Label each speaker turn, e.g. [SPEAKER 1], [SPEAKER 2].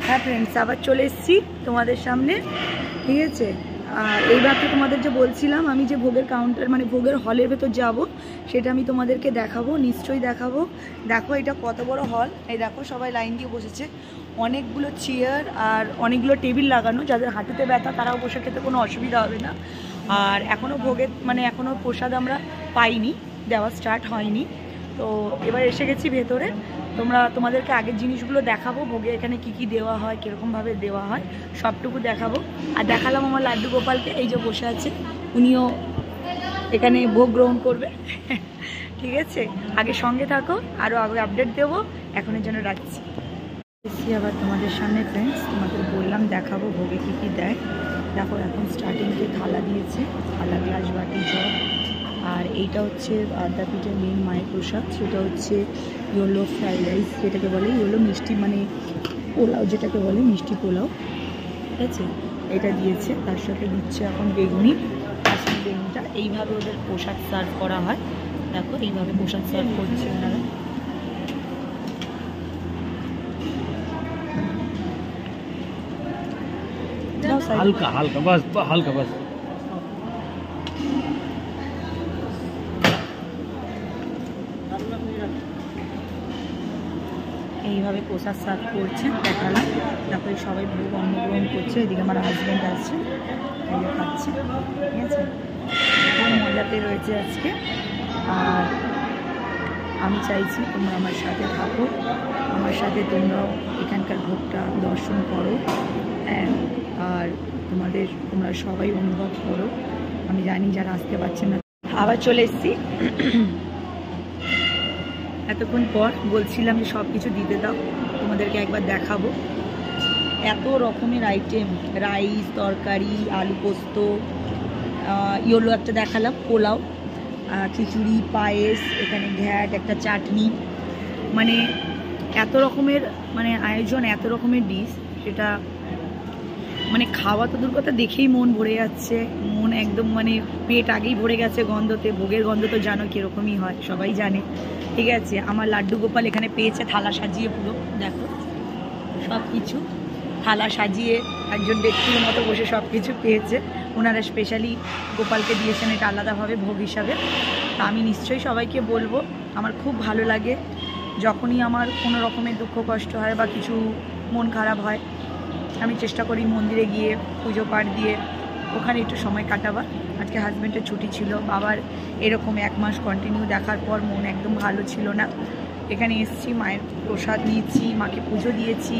[SPEAKER 1] হ্যাঁ ফ্রেন্ডস, আবার চলে এসেছি তোমাদের সামনে, ঠিক আছে। আর এইবার তো তোমাদের যে বলছিলাম আমি যে ভোগের কাউন্টার মানে ভোগের হলের ভেতর যাব, সেটা আমি তোমাদেরকে দেখাবো, নিশ্চয়ই দেখাবো। দেখো এটা কত বড় হল, এই দেখো সবাই লাইন দিয়ে বসেছে, অনেকগুলো চেয়ার আর অনেকগুলো টেবিল লাগানো, যাদের হাঁটুতে ব্যথা তারাও বসে খেতে কোনো অসুবিধা হবে না। আর এখনও ভোগের মানে এখনও প্রসাদ আমরা পাইনি, দেওয়া স্টার্ট হয়নি। তো এবার এসে গেছি ভেতরে, তোমাদেরকে আগের জিনিসগুলো দেখাবো, ভোগে এখানে কি কি দেওয়া হয়, কীরকমভাবে দেওয়া হয় সবটুকু দেখাবো। আর দেখালাম আমার লাড্ডু গোপালকে, এই যে বসে আছে, উনিও এখানে ভোগ গ্রহণ করবে ঠিক আছে, আগে সঙ্গে থাকো, আরও আগে আপডেট দেবো। এখনের জন্য রাখছি। এসছি আবার তোমাদের সামনে ফ্রেন্ডস, তোমাদের বললাম দেখাবো ভোগে কী কী দেয়। দেখো এখন স্টার্টিংয়ে থালা দিয়েছে, থালা, গ্লাস, বাটি, জগ। আর এইটা হচ্ছে আদ্যাপীঠের মেন মায়ের প্রসাদ, সেটা হচ্ছে ইয়েলো ফ্রাইড রাইস, যেটাকে বলে ইয়েলো মিষ্টি, মানে পোলাও যেটাকে বলে, মিষ্টি পোলাও, ঠিক আছে। এটা দিয়েছে, তার সাথে দিচ্ছে এখন বেগুনি, কাশ্মীর বেগুনিটা। এইভাবে ওদের প্রসাদ সার্ভ করা হয়, দেখো এইভাবে প্রসাদ সার্ভ করছে ওনারা।
[SPEAKER 2] হালকা হালকা বাস, হালকা বাস।
[SPEAKER 1] এইভাবে প্রসাদ সার্ভ করছে, দেখালাম। তারপরে সবাই ভোগ অন্নগ্রহণ করছে, এদিকে আমার হাজব্যান্ড আসছে, এই খাচ্ছে, ঠিক আছে। খুব মজাতে রয়েছে আজকে। আর আমি চাইছি তোমরা আমার সাথে থাকো, আমার সাথে তোমরাও এখানকার ভোগটা দর্শন করো, হ্যাঁ। আর তোমরা সবাই অনুভব করো। আমি জানি যারা আসতে পারছে না। আবার চলে এসেছি এতক্ষণ পর, বলছিলাম যে সব কিছু দিতে দাও, তোমাদেরকে একবার দেখাবো। এত রকমের আইটেম, রাইস, তরকারি, আলু পোস্ত, ইয়েলো একটা দেখালাম পোলাও, খিচুড়ি, পায়েস, এখানে ঘ্যাট, একটা চাটনি, মানে এত রকমের মানে আয়োজন, এত রকমের ডিশ, সেটা মানে খাওয়া তো দূর কথা, দেখেই মন ভরে যাচ্ছে, মন একদম মানে পেট আগেই ভরে গেছে গন্ধতে। ভোগের গন্ধ তো জানো কীরকমই হয়, সবাই জানে, ঠিক আছে। আমার লাড্ডু গোপাল এখানে পেয়েছে থালা সাজিয়ে, পুরো দেখো সব কিছু থালা সাজিয়ে একজন ব্যক্তির মতো বসে সব কিছু পেয়েছে। ওনারা স্পেশালি গোপালকে দিয়েছেন এটা আলাদাভাবে ভোগ হিসাবে। তা আমি নিশ্চয়ই সবাইকে বলবো, আমার খুব ভালো লাগে যখনই আমার কোনো রকমের দুঃখ কষ্ট হয় বা কিছু মন খারাপ হয়, আমি চেষ্টা করি মন্দিরে গিয়ে পুজো পাঠ দিয়ে ওখানে একটু সময় কাটাবার। আজকে হাজব্যান্ডের ছুটি ছিল, বাবার এরকম 1 মাস কন্টিনিউ দেখার পর মন একদম ভালো ছিল না। এখানে এসেছি, মায়ের প্রসাদ নিয়েছি, মাকে পুজো দিয়েছি,